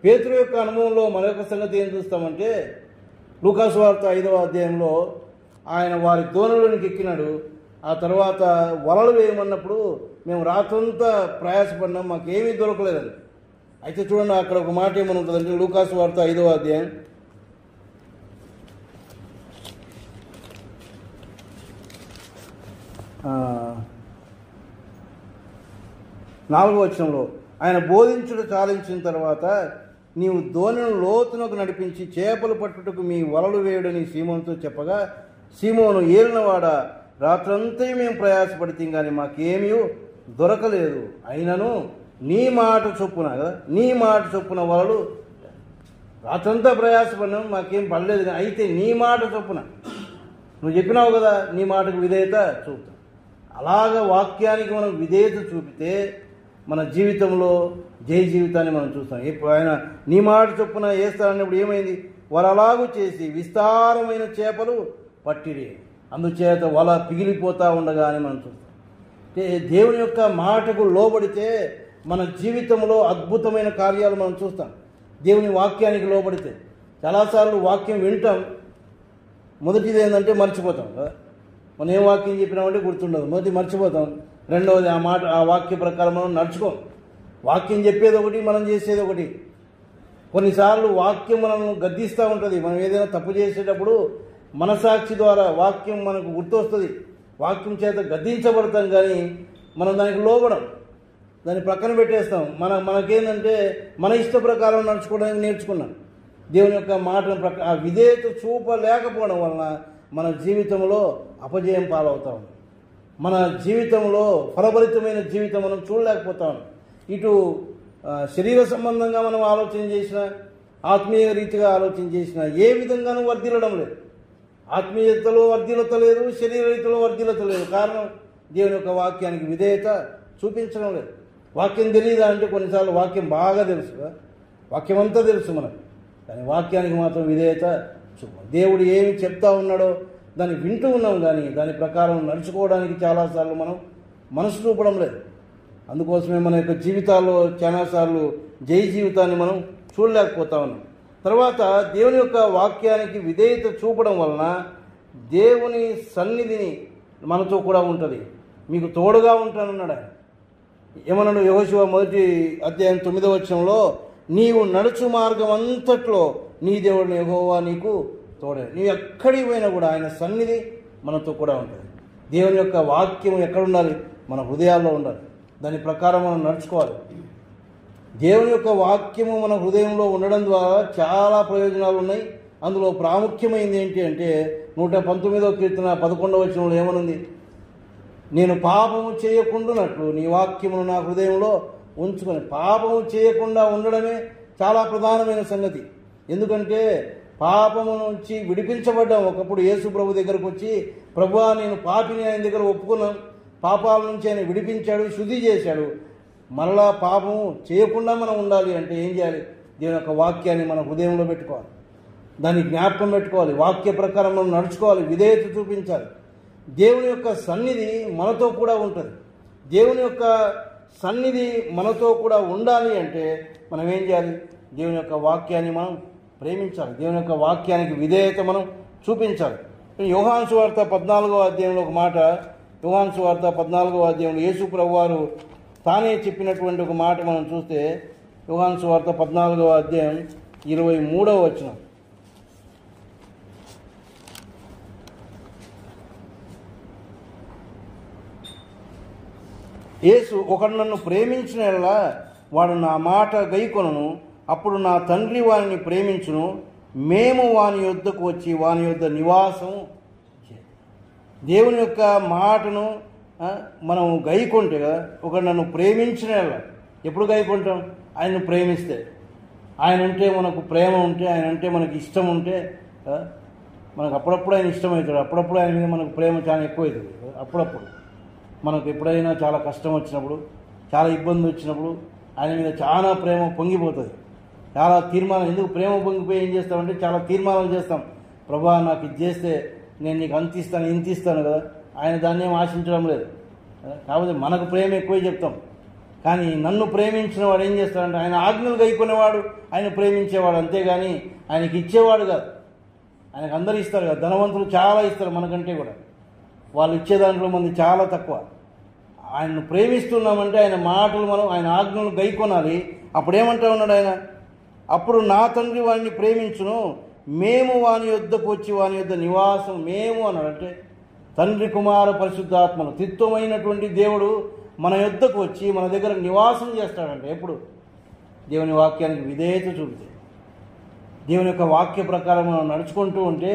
పేతురు యొక్క అనుభవంలో మరొక సంగతి ఏం చూస్తామంటే, లూకాసు వార్త 5వ అధ్యాయంలో ఆయన వారి దోణులోనికి ఎక్కినాడు. ఆ తర్వాత వలలు వేయమన్నప్పుడు మేము రాత్రంతా ప్రయాసపడినాం, మాకేమీ దొరకలేదని. అయితే చూడండి, అక్కడ ఒక మాట ఏమని ఉంటుందంటే, లూకాసు వార్త 5వ అధ్యాయం 4వ వచనంలో, ఆయన బోధించుట చాలించిన తర్వాత నీవు దోణిని లోతునకు నడిపించి చేపలు పట్టుటకు మీ వలలు వేయుడని సీమోనుతో చెప్పగా, సీమోను, ఏలినవాడ, రాత్రంతా మేము ప్రయాసపడితే కానీ మాకేమీ దొరకలేదు, అయినను నీ మాట చొప్పున కదా, నీ మాట చొప్పున వలలు, రాత్రంతా ప్రయాసపడినాం మాకేం పడలేదు, అయితే నీ మాట చొప్పున నువ్వు చెప్పినావు కదా, నీ మాటకు విధేయత చూపుతాం. అలాగ వాక్యానికి మనం విధేయత చూపితే మన జీవితంలో జయ జీవితాన్ని మనం చూస్తాం. ఇప్పుడు ఆయన నీ మాట చొప్పున వేస్తానన్నప్పుడు ఏమైంది? వారు అలాగూ చేసి విస్తారమైన చేపలు పట్టిరి, అందుచేత వల పిగిలిపోతూ ఉండగా అని మనం చూస్తాం. అంటే దేవుని యొక్క మాటకు లోబడితే మన జీవితంలో అద్భుతమైన కార్యాలు మనం చూస్తాం. దేవుని వాక్యానికి లోబడితే చాలాసార్లు వాక్యం వింటాం, మొదటిది ఏంటంటే మర్చిపోతాం కదా. మనం ఏం వాక్యం చెప్పినామంటే గుర్తుండదు, మొదటి మర్చిపోతాం. రెండవది ఆ వాక్య ప్రకారం మనం నడుచుకోం. వాక్యం చెప్పేది ఒకటి, మనం చేసేది ఒకటి. కొన్నిసార్లు వాక్యం మనల్ని గద్దిస్తూ ఉంటుంది. మనం ఏదైనా తప్పు చేసేటప్పుడు మనసాక్షి ద్వారా వాక్యం మనకు గుర్తొస్తుంది, వాక్యం చేత గద్దించబడతాం, కానీ మనం దానికి లోబడం, దాన్ని ప్రక్కన పెట్టేస్తాం. మనకేంటంటే మన ఇష్ట ప్రకారం నడుచుకోవడానికి నేర్చుకున్నాం. దేవుని యొక్క మాటను ఆ విధేయత చూపలేకపోవడం వలన మన జీవితంలో అపజయం పాలవుతాం. మన జీవితంలో ఫలభరితమైన జీవితం మనం చూడలేకపోతాం. ఇటు శరీర సంబంధంగా మనం ఆలోచన చేసినా, ఆత్మీయ రీతిగా ఆలోచన చేసినా ఏ విధంగానూ వర్ధిల్లడం లేదు. ఆత్మీయతలో వర్ధిల్లత లేదు, శరీర రీతిలో వర్ధిల్లత లేదు. కారణం దేవుని యొక్క వాక్యానికి విధేయత చూపించడం లేదు. వాక్యం తెలియదా అంటే కొన్నిసార్లు వాక్యం బాగా తెలుసు, వాక్యం అంతా తెలుసు మనకు, కానీ వాక్యానికి మాత్రం విధేయత చూపం. దేవుడు ఏమి చెప్తా ఉన్నాడో దాన్ని వింటూ ఉన్నాం, కానీ దాని ప్రకారం నడుచుకోవడానికి చాలాసార్లు మనం మనసు చూపడం లేదు. అందుకోసమే మన యొక్క జీవితాల్లో చాలాసార్లు జై జీవితాన్ని మనం చూడలేకపోతా ఉన్నాం. తర్వాత దేవుని యొక్క వాక్యానికి విధేయత చూపడం వలన దేవుని సన్నిధిని మనతో కూడా ఉంటుంది. మీకు తోడుగా ఉంటానన్నాడు ఆయన. ఏమన్నాడు? యెహోషువ 1:9 నీవు నడుచు మార్గం అంతట్లో నీ దేవుడిని యెహోవా నీకు తోడే. నీవు ఎక్కడికి పోయినా కూడా ఆయన సన్నిధి మనతో కూడా ఉంటుంది. దేవుని యొక్క వాక్యం ఎక్కడ ఉండాలి? మన హృదయాల్లో ఉండాలి. దాని ప్రకారం మనం నడుచుకోవాలి. దేవుని యొక్క వాక్యము మన హృదయంలో ఉండడం ద్వారా చాలా ప్రయోజనాలు ఉన్నాయి. అందులో ప్రాముఖ్యమైనది ఏంటి అంటే 119వ కీర్తన 11వ ఏమనుంది? నేను పాపము చేయకుండానట్లు నీ వాక్యమును నా హృదయంలో ఉంచుకొని. పాపము చేయకుండా ఉండడమే చాలా ప్రధానమైన సంగతి. ఎందుకంటే పాపము నుంచి విడిపించబడ్డాం. ఒకప్పుడు యేసు ప్రభు దగ్గరకు వచ్చి, ప్రభువా నేను పాపిని ఆయన దగ్గర ఒప్పుకున్నాం, పాపాల నుంచి ఆయన విడిపించాడు, శుద్ధి చేశాడు. మరలా పాపము చేయకుండా మనం ఉండాలి అంటే ఏం చేయాలి? దేవుని యొక్క వాక్యాన్ని మన హృదయంలో పెట్టుకోవాలి, దాన్ని జ్ఞాపకం పెట్టుకోవాలి, వాక్య ప్రకారం మనం నడుచుకోవాలి, విధేయత చూపించాలి. దేవుని యొక్క సన్నిధి మనతో కూడా ఉంటుంది. దేవుని యొక్క సన్నిధి మనతో కూడా ఉండాలి అంటే మనం ఏం చేయాలి? దేవుని యొక్క వాక్యాన్ని మనం ప్రేమించాలి, దేవుని యొక్క వాక్యానికి విధేయత మనం చూపించాలి. యోహాను సువార్త 14వ ఒక మాట, యోహాను సువార్త 14వ యేసు ప్రభువారు తానే చెప్పినటువంటి ఒక మాట మనం చూస్తే, యోహాను సువార్త 14:23 యేసు, ఒకడు నన్ను ప్రేమించిన యెడల వాడు నా మాట గైకొనును, అప్పుడు నా తండ్రి వారిని ప్రేమించును, మేము వాని యొద్దకు వచ్చి వాని యొద్ద నివాసం. దేవుని యొక్క మాటను మనం గైకొంటే కదా, ఒకడు నన్ను ప్రేమించిన యెడల. ఎప్పుడు గైకొంటాం? ఆయన్ను ప్రేమిస్తే. ఆయన అంటే మనకు ప్రేమ ఉంటే, ఆయన అంటే మనకు ఇష్టం ఉంటే మనకు అప్పుడప్పుడు ఆయన ఇష్టమవుతాడు, అప్పుడప్పుడు ఆయన మీద మనకు ప్రేమ చాలా ఎక్కువవుతుంది. అప్పుడప్పుడు మనకు ఎప్పుడైనా చాలా కష్టం వచ్చినప్పుడు, చాలా ఇబ్బంది వచ్చినప్పుడు ఆయన మీద చాలా ప్రేమ పొంగిపోతుంది. చాలా తీర్మానం, ఎందుకు ప్రేమ పొంగిపోయి ఏం చేస్తామంటే చాలా తీర్మానాలు చేస్తాం. ప్రభా నాకు ఇది చేస్తే నేను నీకు అంత ఇస్తాను, ఇంత ఇస్తాను కదా. ఆయన దాన్ని ఏం ఆశించడం లేదు, కాకపోతే మనకు ప్రేమ ఎక్కువ చెప్తాం. కానీ నన్ను ప్రేమించిన వాడు ఏం చేస్తాడంటే ఆయన ఆజ్ఞలు గైకొనేవాడు ఆయన ప్రేమించేవాడు, అంతేగాని ఆయనకి ఇచ్చేవాడు కాదు. ఆయనకు అందరూ ఇస్తారు కదా, ధనవంతులు చాలా ఇస్తారు మనకంటే కూడా, వాళ్ళు ఇచ్చే దాంట్లో మంది చాలా తక్కువ. ఆయన్ను ప్రేమిస్తున్నామంటే ఆయన మాటలు మనం, ఆయన ఆజ్ఞలు గైకొనాలి. అప్పుడు ఏమంటా ఉన్నాడు ఆయన? అప్పుడు నా తండ్రి వాడిని ప్రేమించును, మేము వాని యొద్దకు వచ్చి వాని యొద్ద నివాసం. మేము అన్నాడు అంటే తండ్రి, కుమార, పరిశుద్ధాత్మను త్రిత్వమైనటువంటి దేవుడు మన యొద్దకు వచ్చి మన దగ్గర నివాసం చేస్తాడంటే ఎప్పుడు? దేవుని వాక్యానికి విధేయత చూపితే, దేవుని యొక్క వాక్య ప్రకారం మనం నడుచుకుంటూ ఉంటే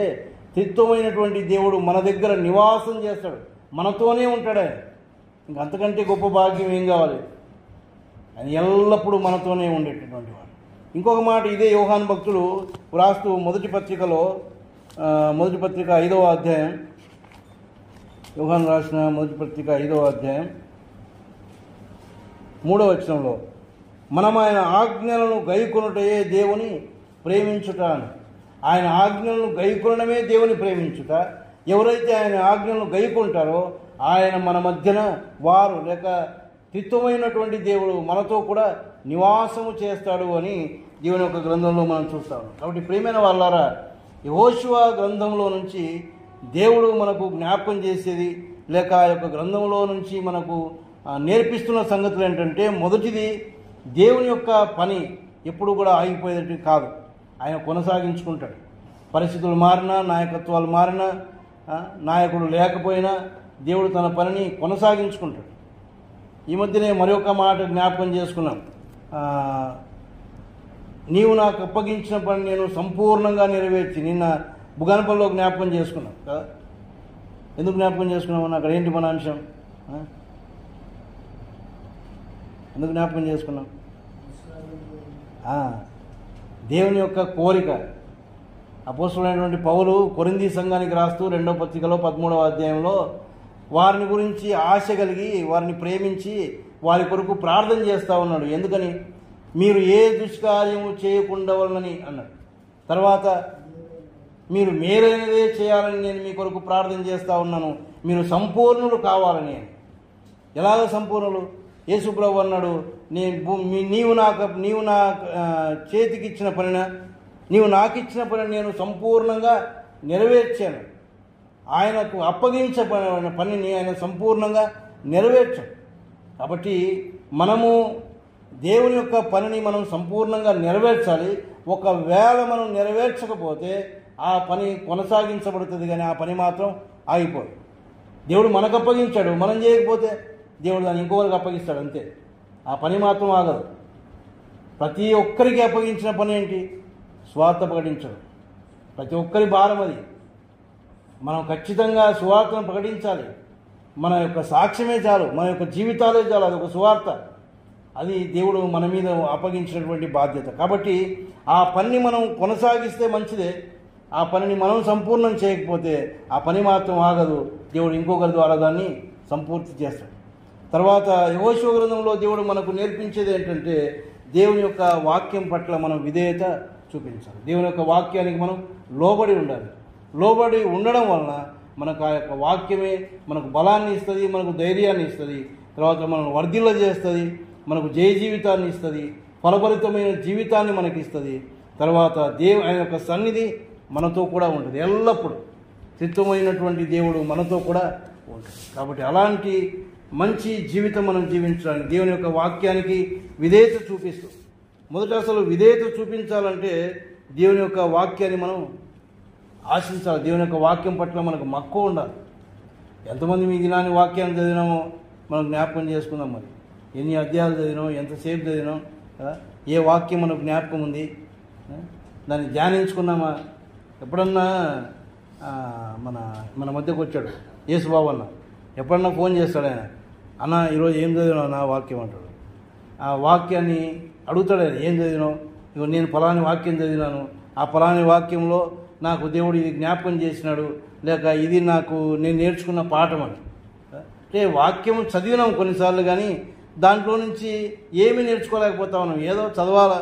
త్రిత్వమైనటువంటి దేవుడు మన దగ్గర నివాసం చేస్తాడు, మనతోనే ఉంటాడు. ఆయన ఇంకంతకంటే గొప్ప భాగ్యం ఏం కావాలి? ఆయన ఎల్లప్పుడూ మనతోనే ఉండేటటువంటి వాడు. ఇంకొక మాట ఇదే యోహాను భక్తుడు వ్రాస్తూ మొదటి పత్రిక 5వ అధ్యాయం, యోహాను రాసిన మొదటి పత్రిక 5వ అధ్యాయం 3వ వచనంలో మనం ఆయన ఆజ్ఞలను గైకొనుటయే దేవుని ప్రేమించుట అని. ఆయన ఆజ్ఞలను గైకొనడమే దేవుని ప్రేమించుట. ఎవరైతే ఆయన ఆజ్ఞలను గైకొంటారో ఆయన మన మధ్యన వారు లేక త్రిత్వమైనటువంటి దేవుడు మనతో కూడా నివాసము చేస్తాడు అని దేవుని యొక్క గ్రంథంలో మనం చూస్తాము. కాబట్టి ప్రియమైన వాళ్ళారా, యెహోషువ గ్రంథంలో నుంచి దేవుడు మనకు జ్ఞాపకం చేసేది లేక ఆ యొక్క గ్రంథంలో నుంచి మనకు నేర్పిస్తున్న సంగతులు ఏంటంటే, మొదటిది దేవుని యొక్క పని ఎప్పుడు కూడా ఆగిపోయేది కాదు. ఆయన కొనసాగించుకుంటాడు. పరిస్థితులు మారినా, నాయకత్వాలు మారినా, నాయకుడు లేకపోయినా దేవుడు తన పనిని కొనసాగించుకుంటాడు. ఈ మధ్యనే మరొక మాట జ్ఞాపకం చేసుకున్నాం. నీవు నాకు అప్పగించిన పని నేను సంపూర్ణంగా నెరవేర్చి, నిన్న బుగానపల్లిలో జ్ఞాపకం చేసుకున్నాం కదా. ఎందుకు జ్ఞాపకం చేసుకున్నామని అక్కడ ఏంటి మన అంశం? ఎందుకు జ్ఞాపకం చేసుకున్నాం? దేవుని యొక్క కోరిక. అపోస్తలుడైనటువంటి పౌలు కొరింథీ సంఘానికి రాస్తూ 2వ పత్రికలో 13వ అధ్యాయంలో వారిని గురించి ఆశ కలిగి వారిని ప్రేమించి వారి కొరకు ప్రార్థన చేస్తూ ఉన్నాడు. ఎందుకని? మీరు ఏ దుష్కార్యము చేయకుండా వలనని అన్నాడు. తర్వాత మీరు మేలైనదే చేయాలని నేను మీ కొరకు ప్రార్థన చేస్తూ ఉన్నాను, మీరు సంపూర్ణులు కావాలని. ఎలాగ సంపూర్ణులు? యేసుప్రభు అన్నాడు, నీవు నా చేతికి ఇచ్చిన పనిన, నీవు నాకు ఇచ్చిన పని నేను సంపూర్ణంగా నెరవేర్చాను. ఆయనకు అప్పగించబడిన పనిని ఆయన సంపూర్ణంగా నెరవేర్చాడు. కాబట్టి మనము దేవుని యొక్క పనిని మనం సంపూర్ణంగా నెరవేర్చాలి. ఒకవేళ మనం నెరవేర్చకపోతే ఆ పని కొనసాగించబడుతుంది, కానీ ఆ పని మాత్రం ఆగిపోదు. దేవుడు మనకు అప్పగించాడు, మనం చేయకపోతే దేవుడు దాన్ని ఇంకొకరికి అప్పగిస్తాడు, అంతే. ఆ పని మాత్రం ఆగదు. ప్రతి ఒక్కరికి అప్పగించిన పని ఏంటి? స్వార్థ ప్రకటించడం. ప్రతి ఒక్కరి భారం అది. మనం ఖచ్చితంగా సువార్తను ప్రకటించాలి. మన యొక్క సాక్ష్యమే చాలు, మన యొక్క జీవితాలే చాలు, అదొక సువార్త. అది దేవుడు మన మీద అప్పగించినటువంటి బాధ్యత. కాబట్టి ఆ పనిని మనం కొనసాగిస్తే మంచిదే. ఆ పనిని మనం సంపూర్ణం చేయకపోతే ఆ పని మాత్రం ఆగదు. దేవుడు ఇంకొకరి ద్వారా దాన్ని సంపూర్తి చేస్తాడు. తర్వాత యెహోషువ గ్రంథంలో దేవుడు మనకు నేర్పించేది ఏంటంటే, దేవుని యొక్క వాక్యం పట్ల మనం విధేయత చూపించాలి. దేవుని యొక్క వాక్యానికి మనం లోబడి ఉండాలి. లోబడి ఉండడం వలన మనకు ఆ యొక్క వాక్యమే మనకు బలాన్ని ఇస్తుంది, మనకు ధైర్యాన్ని ఇస్తుంది, తర్వాత మనకు వర్ధిల్ల చేస్తుంది, మనకు జయ జీవితాన్ని ఇస్తుంది, ఫలభరితమైన జీవితాన్ని మనకి ఇస్తుంది. తర్వాత ఆయన యొక్క సన్నిధి మనతో కూడా ఉంటుంది. ఎల్లప్పుడూ త్రిత్వమైనటువంటి దేవుడు మనతో కూడా ఉంటుంది. కాబట్టి అలాంటి మంచి జీవితం మనం జీవించడానికి దేవుని యొక్క వాక్యానికి విధేయత చూపిస్తూ, మొదట అసలు విధేయత చూపించాలంటే దేవుని యొక్క వాక్యాన్ని మనం ఆశించాలి. దేవుని యొక్క వాక్యం పట్ల మనకు మక్కువ ఉండాలి. ఎంతమంది మీ దినాన్ని వాక్యాన్ని చదివినామో మనం జ్ఞాపకం చేసుకుందాం. మరి ఎన్ని అధ్యాయాలు చదివినాం, ఎంతసేపు చదివినాం, ఏ వాక్యం మనకు జ్ఞాపకం ఉంది, దాన్ని ధ్యానించుకున్నామా? ఎప్పుడన్నా మన మధ్యకు వచ్చాడు యేసుబాబు అన్న, ఎప్పుడన్నా ఫోన్ చేస్తాడు ఆయన, అన్న ఈరోజు ఏం చదివినావు నా వాక్యం అంటాడు. ఆ వాక్యాన్ని అడుగుతాడు ఆయన, ఏం చదివినావు? ఇగో నేను ఫలాని వాక్యం చదివినాను, ఆ ఫలాని వాక్యంలో నాకు దేవుడు ఇది జ్ఞాపకం చేసినాడు, లేక ఇది నేను నేర్చుకున్న పాఠం అని. అంటే వాక్యం చదివినాం కొన్నిసార్లు, కానీ దాంట్లో నుంచి ఏమీ నేర్చుకోలేకపోతా ఉన్నాం. ఏదో చదవాలా,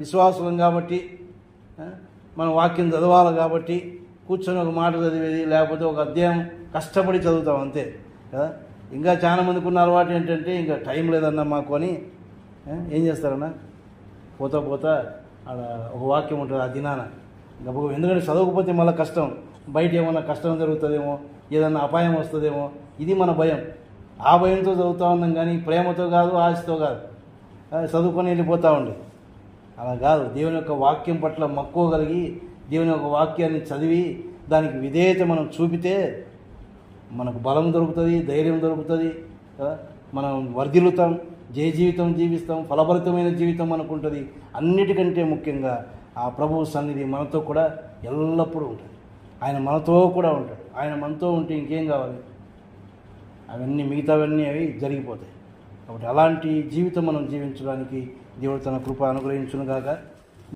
విశ్వాసం కాబట్టి మనం వాక్యం చదవాలి కాబట్టి కూర్చొని ఒక మాట చదివేది, లేకపోతే ఒక అధ్యాయం కష్టపడి చదువుతాం, అంతే కదా. ఇంకా చాలా మందికి ఉన్న అలవాటు ఏంటంటే, ఇంకా టైం లేదన్నా మాకు అని ఏం చేస్తారన్నా, పోతా ఆడ ఒక వాక్యం ఉంటుంది ఆ దినాన గబగబ. ఎందుకంటే చదవకపోతే మళ్ళీ కష్టం, బయట ఏమన్నా కష్టం జరుగుతుందేమో, ఏదన్నా అపాయం వస్తుందేమో, ఇది మన భయం. ఆ భయంతో చదువుతూ ఉన్నాం, కానీ ప్రేమతో కాదు, ఆశతో కాదు, చదువుకొని వెళ్ళిపోతూ ఉండేది. అలా కాదు. దేవుని యొక్క వాక్యం పట్ల మక్కువ కలిగి దేవుని యొక్క వాక్యాన్ని చదివి దానికి విధేయత మనం చూపితే మనకు బలం దొరుకుతుంది, ధైర్యం దొరుకుతుంది కదా. మనం వర్ధిల్లుతాం, జయ జీవితం జీవిస్తాం, ఫలభరితమైన జీవితం మనకు ఉంటుంది. అన్నిటికంటే ముఖ్యంగా ఆ ప్రభువు సన్నిధి మనతో కూడా ఎల్లప్పుడూ ఉంటుంది. ఆయన మనతో కూడా ఉంటాడు. ఆయన మనతో ఉంటే ఇంకేం కావాలి? అవన్నీ మిగతావన్నీ అవి జరిగిపోతాయి. కాబట్టి అలాంటి జీవితం మనం జీవించడానికి దేవుడు తన కృప అనుగ్రహించును గాక.